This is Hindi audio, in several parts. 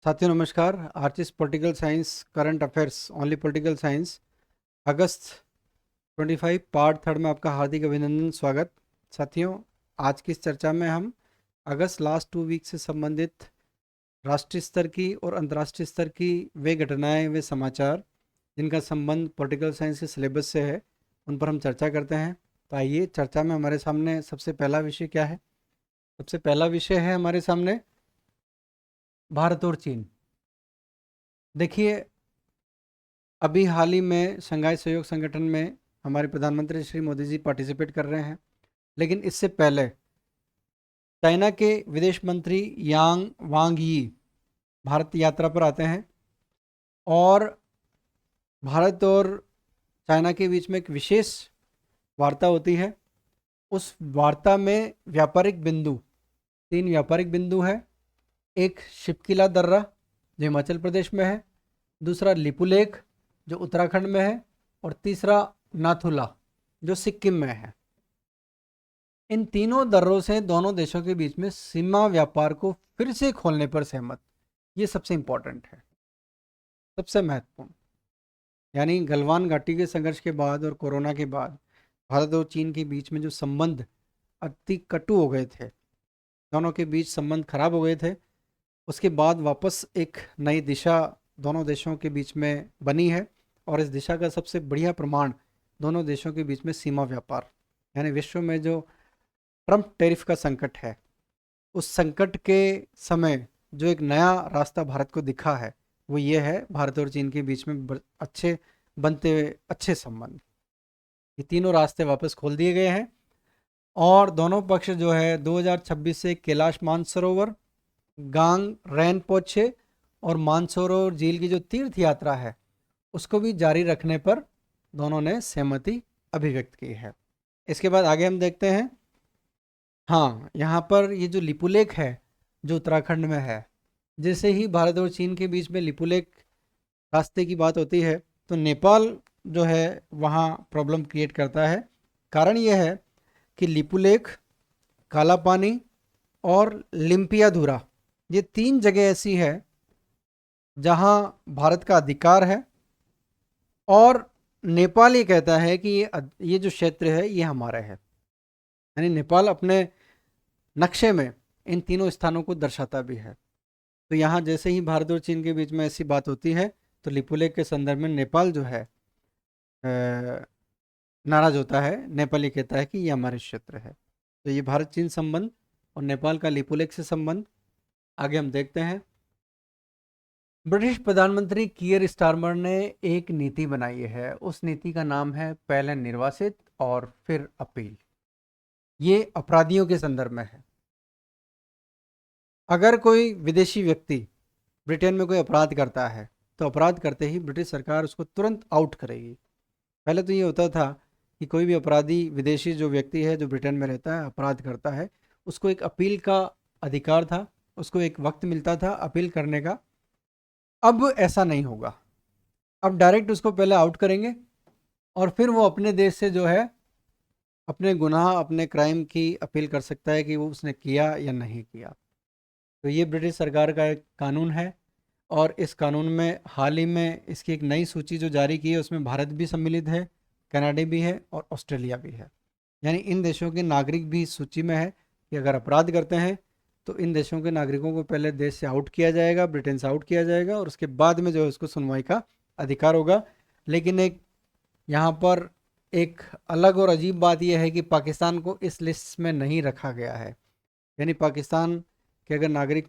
साथियों नमस्कार। Artist political science current affairs only political science अगस्त 25 पार्ट थर्ड में आपका हार्दिक अभिनंदन स्वागत। साथियों, आज की इस चर्चा में हम अगस्त लास्ट 2 वीक से संबंधित राष्ट्रीय स्तर की और अंतर्राष्ट्रीय स्तर की वे घटनाएं वे समाचार जिनका संबंध पॉलिटिकल साइंस के सिलेबस से है उन पर हम चर्चा करते हैं। तो आइए, चर्चा में हमारे सामने सबसे पहला विषय क्या है। सबसे पहला विषय है हमारे सामने भारत और चीन। देखिए, अभी हाल ही में शंघाई सहयोग संगठन में हमारे प्रधानमंत्री श्री मोदी जी पार्टिसिपेट कर रहे हैं, लेकिन इससे पहले चाइना के विदेश मंत्री यांग वांग यी भारत यात्रा पर आते हैं और भारत और चाइना के बीच में एक विशेष वार्ता होती है। उस वार्ता में व्यापारिक बिंदु, 3 व्यापारिक बिंदु है। एक शिपकिला दर्रा जो हिमाचल प्रदेश में है, दूसरा लिपुलेख जो उत्तराखंड में है, और तीसरा नाथुला जो सिक्किम में है। इन तीनों दर्रों से दोनों देशों के बीच में सीमा व्यापार को फिर से खोलने पर सहमत। ये सबसे इंपॉर्टेंट है, सबसे महत्वपूर्ण। यानी गलवान घाटी के संघर्ष के बाद और कोरोना के बाद भारत और चीन के बीच में जो संबंध अति कटु हो गए थे, दोनों के बीच संबंध खराब हो गए थे, उसके बाद वापस एक नई दिशा दोनों देशों के बीच में बनी है। और इस दिशा का सबसे बढ़िया प्रमाण दोनों देशों के बीच में सीमा व्यापार, यानी विश्व में जो ट्रम्प टैरिफ का संकट है, उस संकट के समय जो एक नया रास्ता भारत को दिखा है वो ये है भारत और चीन के बीच में अच्छे बनते हुए अच्छे संबंध। ये तीनों रास्ते वापस खोल दिए गए हैं और दोनों पक्ष जो है 2026 से कैलाश मानसरोवर, गांग रेनपोचे और मानसरोवर झील की जो तीर्थ यात्रा है उसको भी जारी रखने पर दोनों ने सहमति अभिव्यक्त की है। इसके बाद आगे हम देखते हैं। हाँ, यहाँ पर ये जो लिपुलेख है जो उत्तराखंड में है, जैसे ही भारत और चीन के बीच में लिपुलेख रास्ते की बात होती है तो नेपाल जो है वहाँ प्रॉब्लम क्रिएट करता है। कारण यह है कि लिपुलेख, काला पानी और लिम्पियाधुरा, ये 3 जगह ऐसी है जहाँ भारत का अधिकार है और नेपाल ये कहता है कि ये जो क्षेत्र है ये हमारा है। यानी नेपाल अपने नक्शे में इन तीनों स्थानों को दर्शाता भी है। तो यहाँ जैसे ही भारत और चीन के बीच में ऐसी बात होती है तो लिपुलेख के संदर्भ में नेपाल जो है नाराज होता है। नेपाल ये कहता है कि ये हमारे क्षेत्र है। तो ये भारत चीन संबंध और नेपाल का लिपुलेख से संबंध। आगे हम देखते हैं। ब्रिटिश प्रधानमंत्री कियर स्टारमर ने एक नीति बनाई है, उस नीति का नाम है पहले निर्वासित और फिर अपील। ये अपराधियों के संदर्भ में है। अगर कोई विदेशी व्यक्ति ब्रिटेन में कोई अपराध करता है तो अपराध करते ही ब्रिटिश सरकार उसको तुरंत आउट करेगी। पहले तो ये होता था कि कोई भी अपराधी विदेशी जो व्यक्ति है जो ब्रिटेन में रहता है अपराध करता है, उसको एक अपील का अधिकार था, उसको एक वक्त मिलता था अपील करने का। अब ऐसा नहीं होगा। अब डायरेक्ट उसको पहले आउट करेंगे और फिर वो अपने देश से जो है अपने गुनाह, अपने क्राइम की अपील कर सकता है कि वो उसने किया या नहीं किया। तो ये ब्रिटिश सरकार का एक कानून है और इस कानून में हाल ही में इसकी एक नई सूची जो जारी की है उसमें भारत भी सम्मिलित है, कनाडा भी है और ऑस्ट्रेलिया भी है। यानी इन देशों के नागरिक भी इस सूची में है कि अगर अपराध करते हैं तो इन देशों के नागरिकों को पहले देश से आउट किया जाएगा, ब्रिटेन से आउट किया जाएगा और उसके बाद में जो है उसको सुनवाई का अधिकार होगा। लेकिन एक यहाँ पर एक अलग और अजीब बात यह है कि पाकिस्तान को इस लिस्ट में नहीं रखा गया है। यानी पाकिस्तान के अगर नागरिक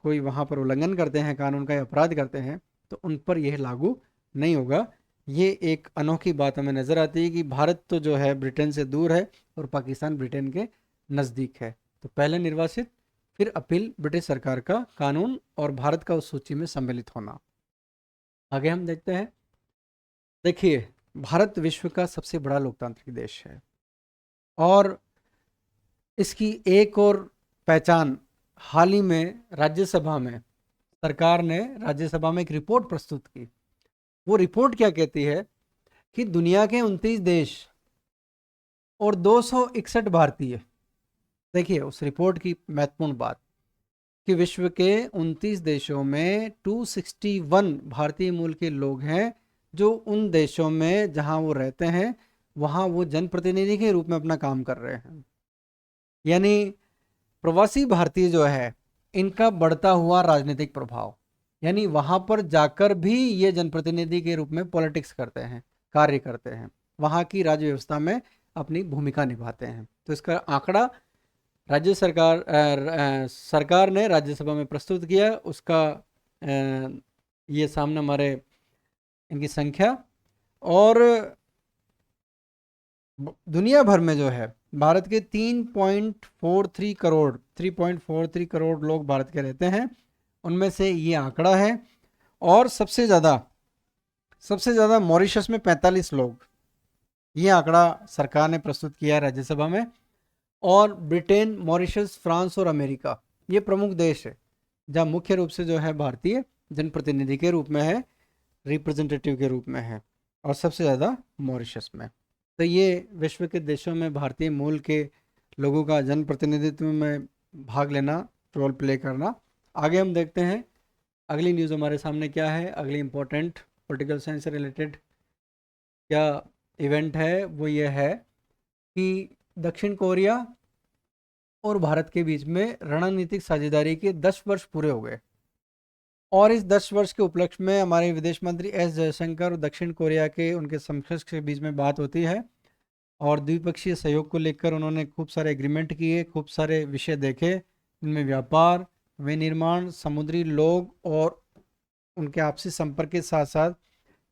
कोई वहाँ पर उल्लंघन करते हैं कानून का या अपराध करते हैं तो उन पर यह लागू नहीं होगा। ये एक अनोखी बात हमें नज़र आती है कि भारत तो जो है ब्रिटेन से दूर है और पाकिस्तान ब्रिटेन के नज़दीक है। तो पहले निर्वासित फिर अपील ब्रिटिश सरकार का कानून और भारत का उस सूची में सम्मिलित होना। आगे हम देखते हैं। देखिए, भारत विश्व का सबसे बड़ा लोकतांत्रिक देश है और इसकी एक और पहचान हाल ही में राज्यसभा में सरकार ने राज्यसभा में एक रिपोर्ट प्रस्तुत की। वो रिपोर्ट क्या कहती है कि दुनिया के 29 देश और 261 भारतीय, देखिए उस रिपोर्ट की महत्वपूर्ण बात, कि विश्व के 29 देशों में 261 भारतीय मूल के लोग हैं जो उन देशों में जहां वो रहते हैं वहां वो जनप्रतिनिधि के रूप में अपना काम कर रहे हैं। यानी प्रवासी भारतीय जो है इनका बढ़ता हुआ राजनीतिक प्रभाव, यानी वहां पर जाकर भी ये जनप्रतिनिधि के रूप में पॉलिटिक्स करते हैं, कार्य करते हैं, वहां की राज्य व्यवस्था में अपनी भूमिका निभाते हैं। तो इसका आंकड़ा राज्य सरकार ने राज्यसभा में प्रस्तुत किया। उसका ये सामने हमारे इनकी संख्या, और दुनिया भर में जो है भारत के 3.43 करोड़ लोग भारत के रहते हैं, उनमें से ये आंकड़ा है। और सबसे ज़्यादा मॉरिशस में 45 लोग, ये आंकड़ा सरकार ने प्रस्तुत किया है राज्यसभा में। और ब्रिटेन, मॉरिशस, फ्रांस और अमेरिका ये प्रमुख देश है जहाँ मुख्य रूप से जो है भारतीय जनप्रतिनिधि के रूप में है, रिप्रेजेंटेटिव के रूप में है, और सबसे ज़्यादा मॉरिशस में। तो ये विश्व के देशों में भारतीय मूल के लोगों का जनप्रतिनिधित्व में भाग लेना, रोल प्ले करना। आगे हम देखते हैं अगली न्यूज़ हमारे सामने क्या है। अगली इम्पोर्टेंट पॉलिटिकल साइंस से रिलेटेड क्या इवेंट है, वो ये है कि दक्षिण कोरिया और भारत के बीच में रणनीतिक साझेदारी के 10 वर्ष पूरे हो गए। और इस 10 वर्ष के उपलक्ष्य में हमारे विदेश मंत्री एस जयशंकर और दक्षिण कोरिया के उनके समकक्ष के बीच में बात होती है, और द्विपक्षीय सहयोग को लेकर उन्होंने खूब सारे एग्रीमेंट किए, खूब सारे विषय देखे, इनमें व्यापार, विनिर्माण, समुद्री लोग और उनके आपसी संपर्क के साथ साथ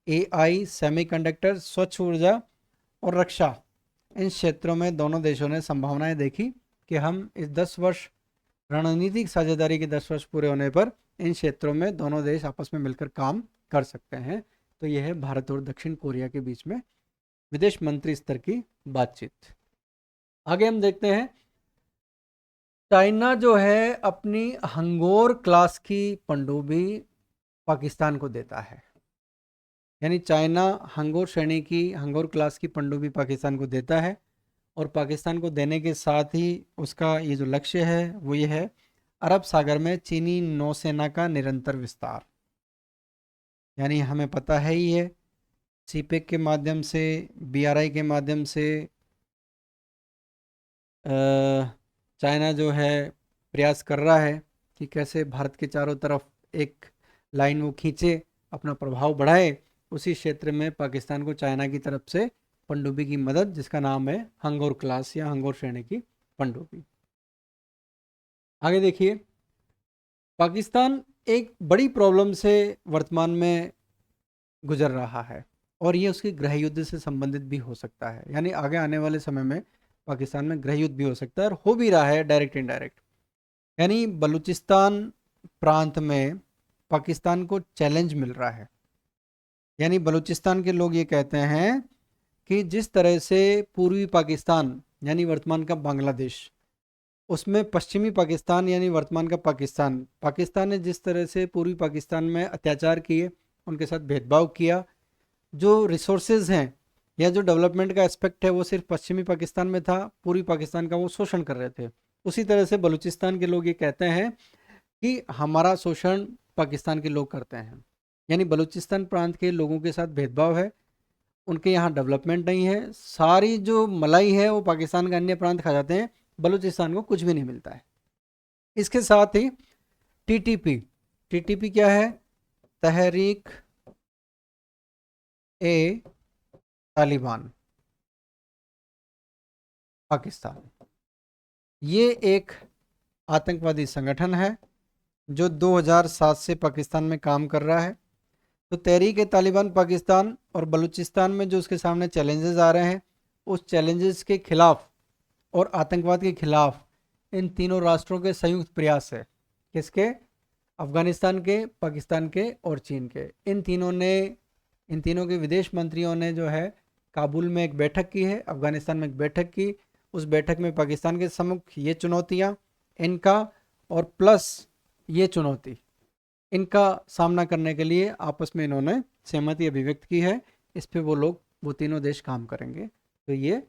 एआई, सेमीकंडक्टर, स्वच्छ ऊर्जा और रक्षा, इन क्षेत्रों में दोनों देशों ने संभावनाएं देखी कि हम इस 10 वर्ष रणनीतिक साझेदारी के 10 वर्ष पूरे होने पर इन क्षेत्रों में दोनों देश आपस में मिलकर काम कर सकते हैं। तो यह है भारत और दक्षिण कोरिया के बीच में विदेश मंत्री स्तर की बातचीत। आगे हम देखते हैं, चाइना जो है अपनी हंगोर क्लास की पनडुब्बी पाकिस्तान को देता है। यानी चाइना हंगोर श्रेणी की, हंगोर क्लास की पनडुब्बी पाकिस्तान को देता है, और पाकिस्तान को देने के साथ ही उसका ये जो लक्ष्य है वो ये है, अरब सागर में चीनी नौसेना का निरंतर विस्तार। यानी हमें पता है ही है, सीपेक के माध्यम से, बीआरआई के माध्यम से चाइना जो है प्रयास कर रहा है कि कैसे भारत के चारों तरफ एक लाइन वो खींचे, अपना प्रभाव बढ़ाए। उसी क्षेत्र में पाकिस्तान को चाइना की तरफ से पनडुब्बी की मदद, जिसका नाम है हंगोर क्लास या हंगोर श्रेणी की पनडुब्बी। आगे देखिए, पाकिस्तान एक बड़ी प्रॉब्लम से वर्तमान में गुजर रहा है, और ये उसके गृह युद्ध से संबंधित भी हो सकता है। यानी आगे आने वाले समय में पाकिस्तान में गृह युद्ध भी हो सकता है, और हो भी रहा है डायरेक्ट इनडायरेक्ट। यानी बलूचिस्तान प्रांत में पाकिस्तान को चैलेंज मिल रहा है। यानी बलूचिस्तान के लोग ये कहते हैं कि जिस तरह से पूर्वी पाकिस्तान यानी वर्तमान का बांग्लादेश, उसमें पश्चिमी पाकिस्तान यानी वर्तमान का पाकिस्तान, पाकिस्तान ने जिस तरह से पूर्वी पाकिस्तान में अत्याचार किए, उनके साथ भेदभाव किया, जो रिसोर्सेज हैं या जो डेवलपमेंट का एस्पेक्ट है वो सिर्फ पश्चिमी पाकिस्तान में था, पूर्वी पाकिस्तान का वो शोषण कर रहे थे। उसी तरह से बलूचिस्तान के लोग ये कहते हैं कि हमारा शोषण पाकिस्तान के लोग करते हैं। यानी बलूचिस्तान प्रांत के लोगों के साथ भेदभाव है, उनके यहाँ डेवलपमेंट नहीं है, सारी जो मलाई है वो पाकिस्तान के अन्य प्रांत खा जाते हैं, बलूचिस्तान को कुछ भी नहीं मिलता है। इसके साथ ही टीटीपी, टीटीपी क्या है? तहरीक ए तालिबान पाकिस्तान, ये एक आतंकवादी संगठन है जो 2007 से पाकिस्तान में काम कर रहा है। तो तहरीक ए तालिबान पाकिस्तान और बलूचिस्तान में जो उसके सामने चैलेंजेस आ रहे हैं, उस चैलेंजेस के खिलाफ और आतंकवाद के खिलाफ इन तीनों राष्ट्रों के संयुक्त प्रयास है। किसके? अफगानिस्तान के, पाकिस्तान के और चीन के। इन तीनों के विदेश मंत्रियों ने जो है काबुल में एक बैठक की है, अफगानिस्तान में एक बैठक की। उस बैठक में पाकिस्तान के सम्मुख ये चुनौतियाँ इनका और प्लस ये चुनौती, इनका सामना करने के लिए आपस में इन्होंने सहमति अभिव्यक्त की है। इस पे वो तीनों देश काम करेंगे। तो ये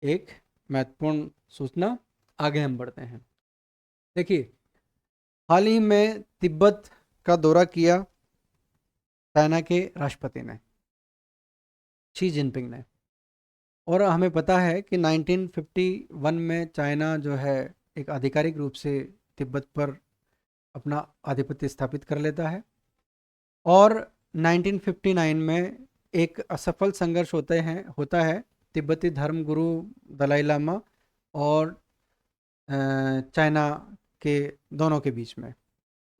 एक महत्वपूर्ण सूचना। आगे हम बढ़ते हैं। देखिए, हाल ही में तिब्बत का दौरा किया चाइना के राष्ट्रपति ने, शी जिनपिंग ने। और हमें पता है कि 1951 में चाइना जो है एक आधिकारिक रूप से तिब्बत पर अपना आधिपत्य स्थापित कर लेता है। और 1959 में एक असफल संघर्ष होता है तिब्बती धर्म गुरु दलाई लामा और चाइना के दोनों के बीच में।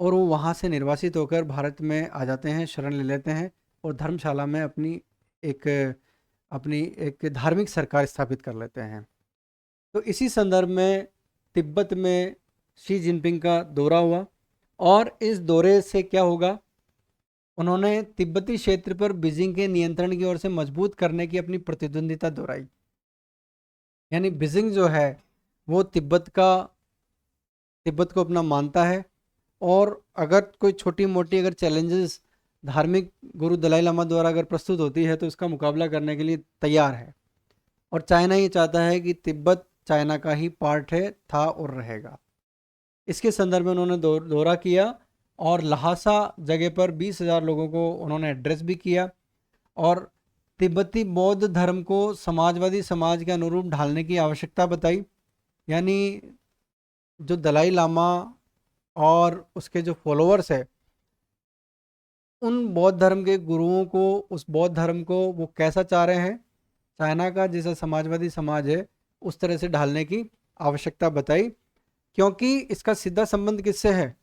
और वो वहाँ से निर्वासित होकर भारत में आ जाते हैं, शरण ले लेते हैं और धर्मशाला में एक अपनी एक धार्मिक सरकार स्थापित कर लेते हैं। तो इसी संदर्भ में तिब्बत में शी जिनपिंग का दौरा हुआ और इस दौरे से क्या होगा, उन्होंने तिब्बती क्षेत्र पर बीजिंग के नियंत्रण की ओर से मजबूत करने की अपनी प्रतिद्वंदिता दोहराई। यानी बीजिंग जो है वो तिब्बत को अपना मानता है और अगर कोई छोटी मोटी अगर चैलेंजेस धार्मिक गुरु दलाई लामा द्वारा अगर प्रस्तुत होती है तो उसका मुकाबला करने के लिए तैयार है। और चाइना ये चाहता है कि तिब्बत चाइना का ही पार्ट है, था और रहेगा। इसके संदर्भ में उन्होंने दौरा किया और लहासा जगह पर 20,000 लोगों को उन्होंने एड्रेस भी किया और तिब्बती बौद्ध धर्म को समाजवादी समाज के अनुरूप ढालने की आवश्यकता बताई। यानी जो दलाई लामा और उसके जो फॉलोअर्स है, उन बौद्ध धर्म के गुरुओं को, उस बौद्ध धर्म को वो कैसा चाह रहे हैं, चाइना का जैसा समाजवादी समाज है उस तरह से ढालने की आवश्यकता बताई। क्योंकि इसका सीधा संबंध किससे है?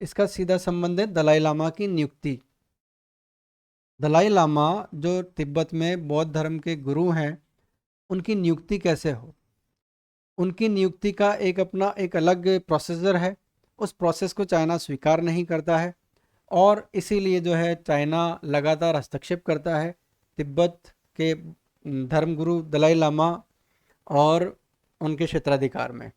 इसका सीधा संबंध है दलाई लामा की नियुक्ति। दलाई लामा जो तिब्बत में बौद्ध धर्म के गुरु हैं, उनकी नियुक्ति कैसे हो? उनकी नियुक्ति का एक अपना एक अलग प्रोसीजर है। उस प्रोसेस को चाइना स्वीकार नहीं करता है और इसीलिए जो है चाइना लगातार हस्तक्षेप करता है तिब्बत के धर्मगुरु दलाई लामा और उनके क्षेत्राधिकार में।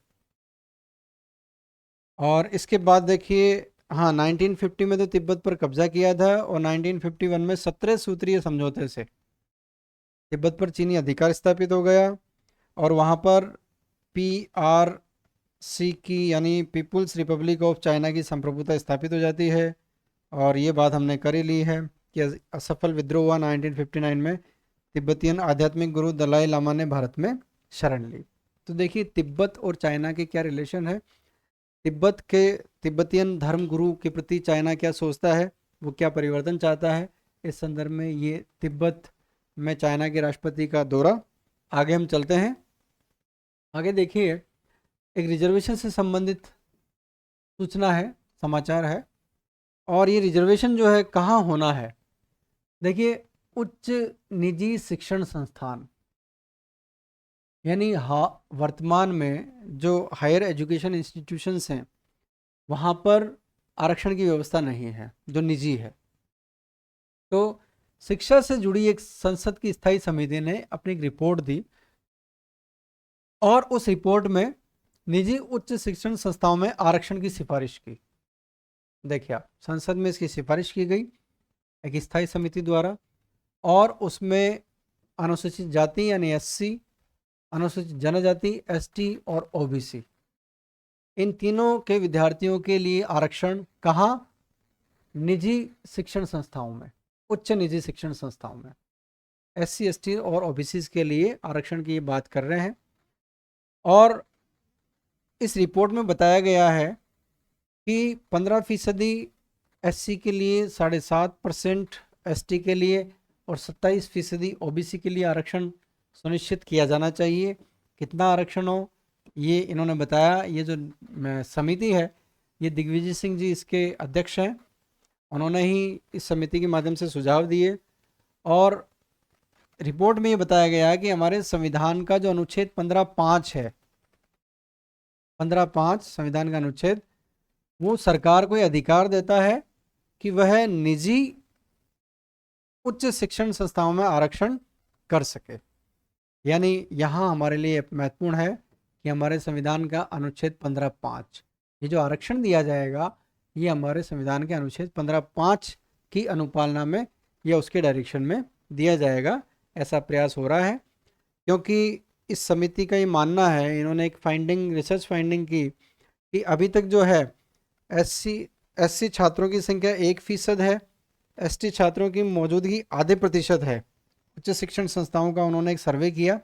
और इसके बाद देखिए, हाँ, 1950 में तो तिब्बत पर कब्जा किया था और 1951 में 17 सूत्रीय समझौते से तिब्बत पर चीनी अधिकार स्थापित हो गया और वहाँ पर PRC की यानी पीपुल्स रिपब्लिक ऑफ चाइना की संप्रभुता स्थापित हो जाती है। और ये बात हमने कर ही ली है कि असफल विद्रोह हुआ 1959 में, तिब्बतियन आध्यात्मिक गुरु दलाई लामा ने भारत में शरण ली। तो देखिए तिब्बत और चाइना के क्या रिलेशन है, तिब्बतियन धर्म गुरु के प्रति चाइना क्या सोचता है, वो क्या परिवर्तन चाहता है, इस संदर्भ में ये तिब्बत में चाइना के राष्ट्रपति का दौरा। आगे हम चलते हैं। आगे देखिए, एक रिजर्वेशन से संबंधित सूचना है, समाचार है। और ये रिजर्वेशन जो है कहाँ होना है? देखिए, उच्च निजी शिक्षण संस्थान, यानी वर्तमान में जो हायर एजुकेशन इंस्टीट्यूशंस हैं वहाँ पर आरक्षण की व्यवस्था नहीं है, जो निजी है। तो शिक्षा से जुड़ी एक संसद की स्थायी समिति ने अपनी एक रिपोर्ट दी और उस रिपोर्ट में निजी उच्च शिक्षण संस्थाओं में आरक्षण की सिफारिश की। देखिए आप, संसद में इसकी सिफारिश की गई एक स्थायी समिति द्वारा और उसमें अनुसूचित जाति यानी SC, अनुसूचित जनजाति ST और OBC, इन तीनों के विद्यार्थियों के लिए आरक्षण कहाँ? निजी शिक्षण संस्थाओं में, उच्च निजी शिक्षण संस्थाओं में SC ST और OBC के लिए आरक्षण की बात कर रहे हैं। और इस रिपोर्ट में बताया गया है कि 15% SC के लिए, 7.5% ST के लिए और 27% OBC के लिए आरक्षण सुनिश्चित किया जाना चाहिए। कितना आरक्षण हो ये इन्होंने बताया। ये जो समिति है, ये दिग्विजय सिंह जी इसके अध्यक्ष हैं। उन्होंने ही इस समिति के माध्यम से सुझाव दिए और रिपोर्ट में ये बताया गया है कि हमारे संविधान का जो अनुच्छेद 15.5 है, 15.5 संविधान का अनुच्छेद, वो सरकार को ये अधिकार देता है कि वह निजी उच्च शिक्षण संस्थाओं में आरक्षण कर सके। यानी यहाँ हमारे लिए महत्वपूर्ण है कि हमारे संविधान का अनुच्छेद 15.5, ये जो आरक्षण दिया जाएगा ये हमारे संविधान के अनुच्छेद 15.5 की अनुपालना में या उसके डायरेक्शन में दिया जाएगा। ऐसा प्रयास हो रहा है क्योंकि इस समिति का ये मानना है, इन्होंने एक रिसर्च फाइंडिंग की कि अभी तक जो है एससी छात्रों की संख्या 1% है, एसटी छात्रों की मौजूदगी आधे प्रतिशत है। उच्च शिक्षण संस्थाओं का उन्होंने एक सर्वे किया,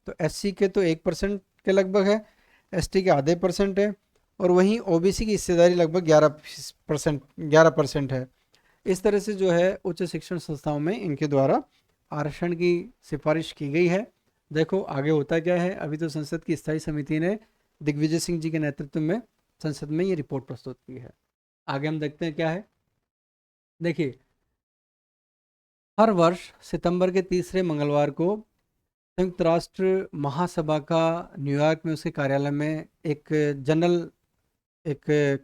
तो एससी के तो 1% के लगभग है, एसटी के आधे % है, और वहीं ओबीसी की हिस्सेदारी लगभग 11% है। इस तरह से जो है उच्च शिक्षण संस्थाओं में इनके द्वारा आरक्षण की सिफारिश की गई है। देखो आगे होता क्या है। अभी तो संसद की स्थायी समिति ने दिग्विजय सिंह जी के नेतृत्व में संसद में ये रिपोर्ट प्रस्तुत की है। आगे हम देखते हैं क्या है। देखिए, हर वर्ष सितंबर के तीसरे मंगलवार को संयुक्त राष्ट्र महासभा का न्यूयॉर्क में उसके कार्यालय में एक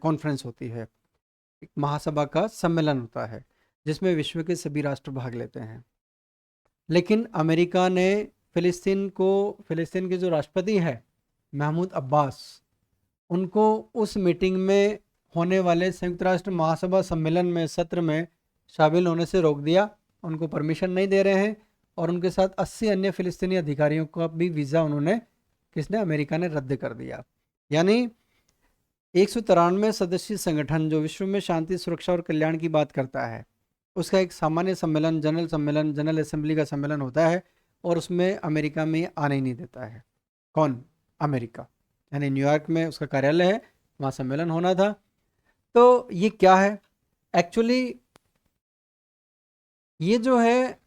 कॉन्फ्रेंस होती है, एक महासभा का सम्मेलन होता है जिसमें विश्व के सभी राष्ट्र भाग लेते हैं। लेकिन अमेरिका ने फिलिस्तीन के जो राष्ट्रपति हैं महमूद अब्बास, उनको उस मीटिंग में होने वाले संयुक्त राष्ट्र महासभा सम्मेलन में सत्र में शामिल होने से रोक दिया। उनको परमिशन नहीं दे रहे हैं, और उनके साथ 80 अन्य फिलिस्तीनी अधिकारियों का भी वीज़ा अमेरिका ने रद्द कर दिया। यानी 193 सदस्यीय संगठन जो विश्व में शांति, सुरक्षा और कल्याण की बात करता है, उसका एक सामान्य सम्मेलन, जनरल असेंबली का सम्मेलन होता है, और उसमें अमेरिका में आने ही नहीं देता है। कौन? अमेरिका। यानी न्यूयॉर्क में उसका कार्यालय है, वहाँ सम्मेलन होना था। तो ये क्या है एक्चुअली? ये जो है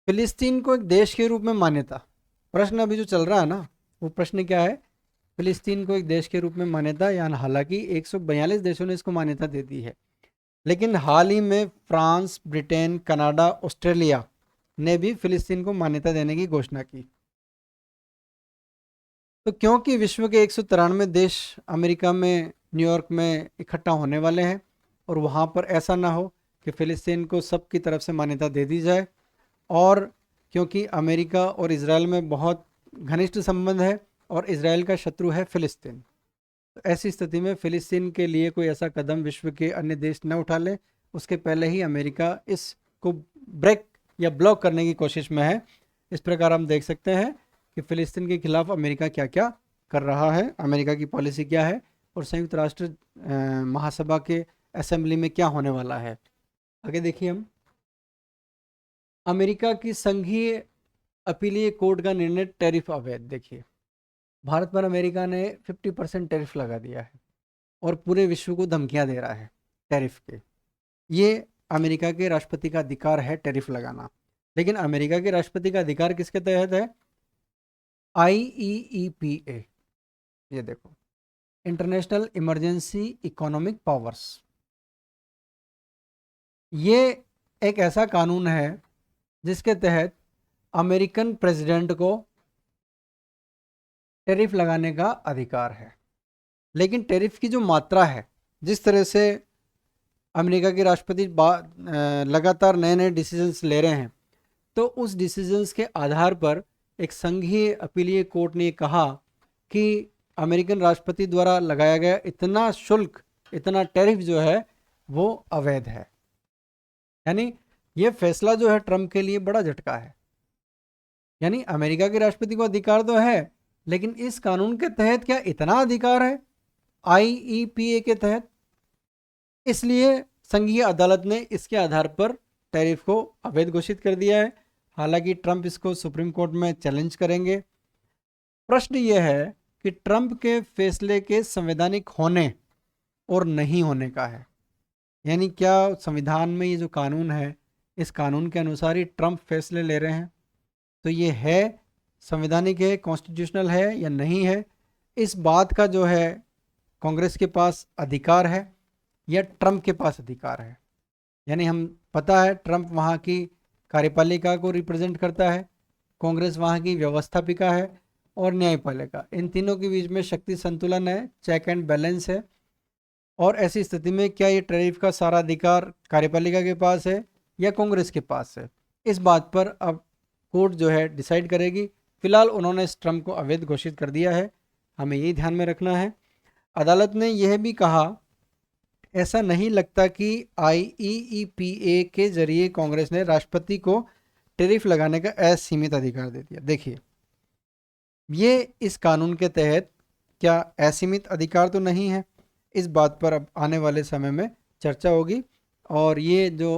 फिलिस्तीन को एक देश के रूप में मान्यता, प्रश्न अभी जो चल रहा है ना, वो प्रश्न क्या है? फिलिस्तीन को एक देश के रूप में मान्यता, यानी हालांकि 142 देशों ने इसको मान्यता दे दी है, लेकिन हाल ही में फ्रांस, ब्रिटेन, कनाडा, ऑस्ट्रेलिया ने भी फिलिस्तीन को मान्यता देने की घोषणा की। तो क्योंकि विश्व के 193 देश अमेरिका में, न्यूयॉर्क में इकट्ठा होने वाले हैं, और वहाँ पर ऐसा ना हो कि फ़िलिस्तीन को सबकी तरफ से मान्यता दे दी जाए, और क्योंकि अमेरिका और इज़राइल में बहुत घनिष्ठ संबंध है और इज़राइल का शत्रु है फ़िलिस्तीन, तो ऐसी स्थिति में फ़िलिस्तीन के लिए कोई ऐसा कदम विश्व के अन्य देश न उठा ले, उसके पहले ही अमेरिका इसको ब्रेक या ब्लॉक करने की कोशिश में है। इस प्रकार हम देख सकते हैं कि फ़िलिस्तीन के खिलाफ अमेरिका क्या क्या कर रहा है, अमेरिका की पॉलिसी क्या है, और संयुक्त राष्ट्र महासभा के असेंबली में क्या होने वाला है। आगे देखिए हम, अमेरिका की संघीय अपीलीय कोर्ट का निर्णय टैरिफ अवैध। देखिए, भारत पर अमेरिका ने 50% टैरिफ लगा दिया है और पूरे विश्व को धमकियां दे रहा है टैरिफ के। ये अमेरिका के राष्ट्रपति का अधिकार है टैरिफ लगाना, लेकिन अमेरिका के राष्ट्रपति का अधिकार किसके तहत है? IEEPA, ये देखो, इंटरनेशनल इमरजेंसी इकोनॉमिक पावर्स। ये एक ऐसा कानून है जिसके तहत अमेरिकन प्रेसिडेंट को टैरिफ लगाने का अधिकार है। लेकिन टैरिफ की जो मात्रा है, जिस तरह से अमेरिका के राष्ट्रपति लगातार नए नए डिसीजंस ले रहे हैं, तो उस डिसीजंस के आधार पर एक संघीय अपीलीय कोर्ट ने कहा कि अमेरिकन राष्ट्रपति द्वारा लगाया गया इतना शुल्क, इतना टैरिफ जो है वो अवैध है। यानी ये फैसला जो है ट्रंप के लिए बड़ा झटका है। यानी अमेरिका के राष्ट्रपति को अधिकार तो है, लेकिन इस कानून के तहत क्या इतना अधिकार है IEPA के तहत? इसलिए संघीय अदालत ने इसके आधार पर टैरिफ को अवैध घोषित कर दिया है। हालांकि ट्रंप इसको सुप्रीम कोर्ट में चैलेंज करेंगे। प्रश्न यह है कि ट्रंप के फैसले के संवैधानिक होने और नहीं होने का है। यानी क्या संविधान में ये जो कानून है, इस कानून के अनुसार ही ट्रंप फैसले ले रहे हैं, तो ये है संवैधानिक है, कॉन्स्टिट्यूशनल है या नहीं है? इस बात का जो है कांग्रेस के पास अधिकार है या ट्रंप के पास अधिकार है। यानी हम पता है ट्रंप वहाँ की कार्यपालिका को रिप्रेजेंट करता है, कांग्रेस वहाँ की व्यवस्थापिका है और न्यायपालिका। इन तीनों के बीच में शक्ति संतुलन है, चेक एंड बैलेंस है। और ऐसी स्थिति में क्या ये टैरिफ का सारा अधिकार कार्यपालिका के पास है या कांग्रेस के पास है? इस बात पर अब कोर्ट जो है डिसाइड करेगी। फिलहाल उन्होंने इस ट्रंप को अवैध घोषित कर दिया है, हमें यही ध्यान में रखना है। अदालत ने यह भी कहा, ऐसा नहीं लगता कि IEEPA के जरिए कांग्रेस ने राष्ट्रपति को टैरिफ लगाने का असीमित अधिकार दे दिया। देखिए, ये इस कानून के तहत क्या असीमित अधिकार तो नहीं है? इस बात पर अब आने वाले समय में चर्चा होगी। और ये जो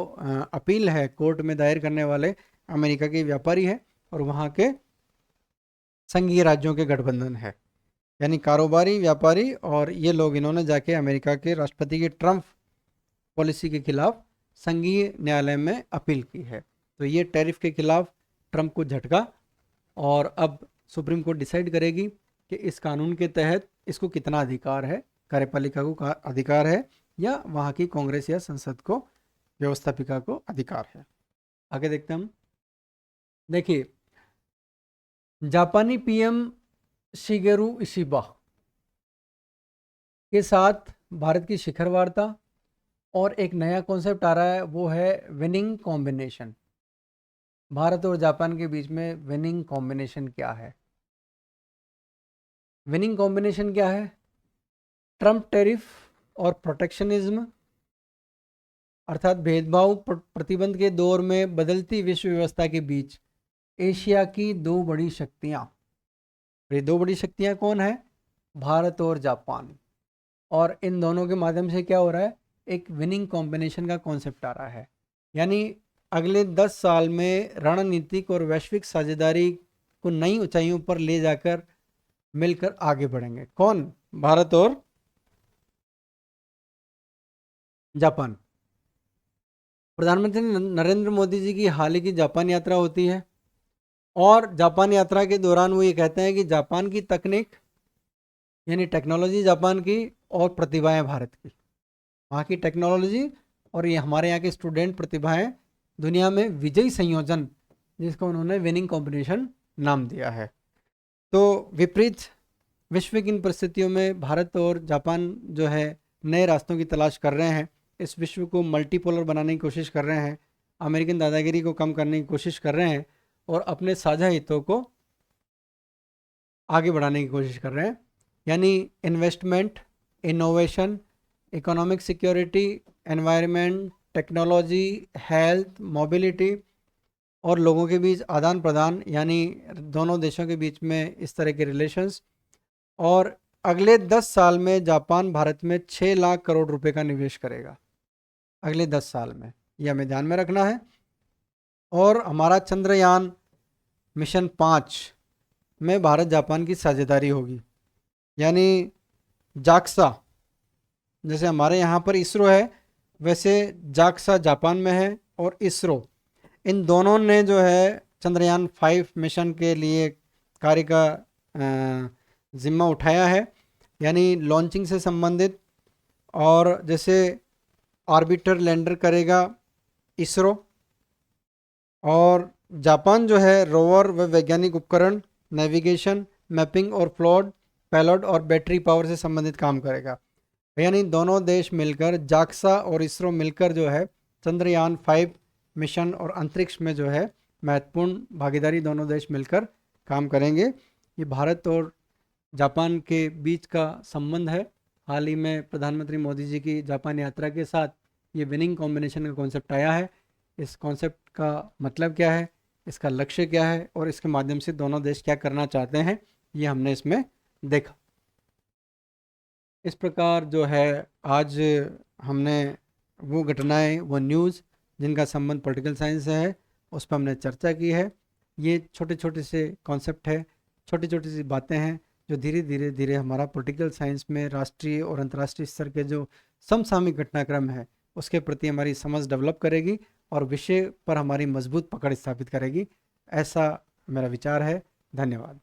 अपील है कोर्ट में दायर करने वाले अमेरिका के व्यापारी है और वहाँ के संघीय राज्यों के गठबंधन है, यानी कारोबारी, व्यापारी और ये लोग, इन्होंने जाके अमेरिका के राष्ट्रपति की ट्रम्प पॉलिसी के खिलाफ संघीय न्यायालय में अपील की है। तो ये टैरिफ के खिलाफ ट्रम्प को झटका, और अब सुप्रीम कोर्ट डिसाइड करेगी कि इस कानून के तहत इसको कितना अधिकार है, कार्यपालिका को अधिकार है या वहाँ की कांग्रेस या संसद को, व्यवस्थापिका को अधिकार है। आगे देखते हैं हम। देखिए, जापानी पीएम शिगेरू इशिबा के साथ भारत की शिखर वार्ता और एक नया कॉन्सेप्ट आ रहा है, वो है विनिंग कॉम्बिनेशन। भारत और जापान के बीच में विनिंग कॉम्बिनेशन क्या है? विनिंग कॉम्बिनेशन क्या है? ट्रम्प टैरिफ और प्रोटेक्शनिज्म, अर्थात भेदभाव प्रतिबंध के दौर में बदलती विश्व व्यवस्था के बीच एशिया की दो बड़ी शक्तियां। ये दो बड़ी शक्तियां कौन है? भारत और जापान। और इन दोनों के माध्यम से क्या हो रहा है? एक विनिंग कॉम्बिनेशन का कॉन्सेप्ट आ रहा है, यानी अगले 10 साल में रणनीतिक और वैश्विक साझेदारी को नई ऊंचाइयों पर ले जाकर मिलकर आगे बढ़ेंगे। कौन? भारत और जापान। प्रधानमंत्री नरेंद्र मोदी जी की हाल ही की जापान यात्रा होती है और जापान यात्रा के दौरान वो ये कहते हैं कि जापान की तकनीक, यानी टेक्नोलॉजी जापान की और प्रतिभाएं भारत की। वहाँ की टेक्नोलॉजी और ये हमारे यहाँ के स्टूडेंट प्रतिभाएं दुनिया में विजयी संयोजन, जिसको उन्होंने विनिंग कॉम्बिनेशन नाम दिया है। तो विपरीत विश्व की इन परिस्थितियों में भारत और जापान जो है नए रास्तों की तलाश कर रहे हैं, इस विश्व को मल्टीपोलर बनाने की कोशिश कर रहे हैं, अमेरिकन दादागिरी को कम करने की कोशिश कर रहे हैं और अपने साझा हितों को आगे बढ़ाने की कोशिश कर रहे हैं, यानी investment, innovation, economic security, environment, technology, health, mobility और लोगों के बीच आदान प्रदान, यानी दोनों देशों के बीच में इस तरह के रिलेशंस। और अगले 10 साल में जापान भारत में 6 लाख करोड़ रुपए का निवेश करेगा अगले 10 साल में, यह हमें ध्यान में रखना है। और हमारा चंद्रयान मिशन 5 में भारत जापान की साझेदारी होगी, यानी जाक्सा, जैसे हमारे यहाँ पर इसरो है वैसे जाक्सा जापान में है, और इसरो, इन दोनों ने जो है चंद्रयान 5 मिशन के लिए कार्य का जिम्मा उठाया है, यानी लॉन्चिंग से संबंधित। और जैसे ऑर्बिटर लैंडर करेगा इसरो, और जापान जो है रोवर व वैज्ञानिक उपकरण, नेविगेशन, मैपिंग और फ्लोट, पैलोड और बैटरी पावर से संबंधित काम करेगा। यानी दोनों देश मिलकर, जाक्सा और इसरो मिलकर जो है चंद्रयान 5 मिशन और अंतरिक्ष में जो है महत्वपूर्ण भागीदारी दोनों देश मिलकर काम करेंगे। ये भारत और जापान के बीच का संबंध है। हाल ही में प्रधानमंत्री मोदी जी की जापान यात्रा के साथ ये विनिंग कॉम्बिनेशन का कॉन्सेप्ट आया है। इस कॉन्सेप्ट का मतलब क्या है, इसका लक्ष्य क्या है और इसके माध्यम से दोनों देश क्या करना चाहते हैं, ये हमने इसमें देखा। इस प्रकार जो है आज हमने वो घटनाएं, वो न्यूज़ जिनका संबंध पॉलिटिकल साइंस से है, उस पर हमने चर्चा की है। ये छोटे छोटे से कॉन्सेप्ट है, छोटी छोटी सी बातें हैं जो धीरे धीरे धीरे हमारा पॉलिटिकल साइंस में राष्ट्रीय और अंतर्राष्ट्रीय स्तर के जो समसामयिक घटनाक्रम है उसके प्रति हमारी समझ डेवलप करेगी और विषय पर हमारी मजबूत पकड़ स्थापित करेगी। ऐसा मेरा विचार है। धन्यवाद।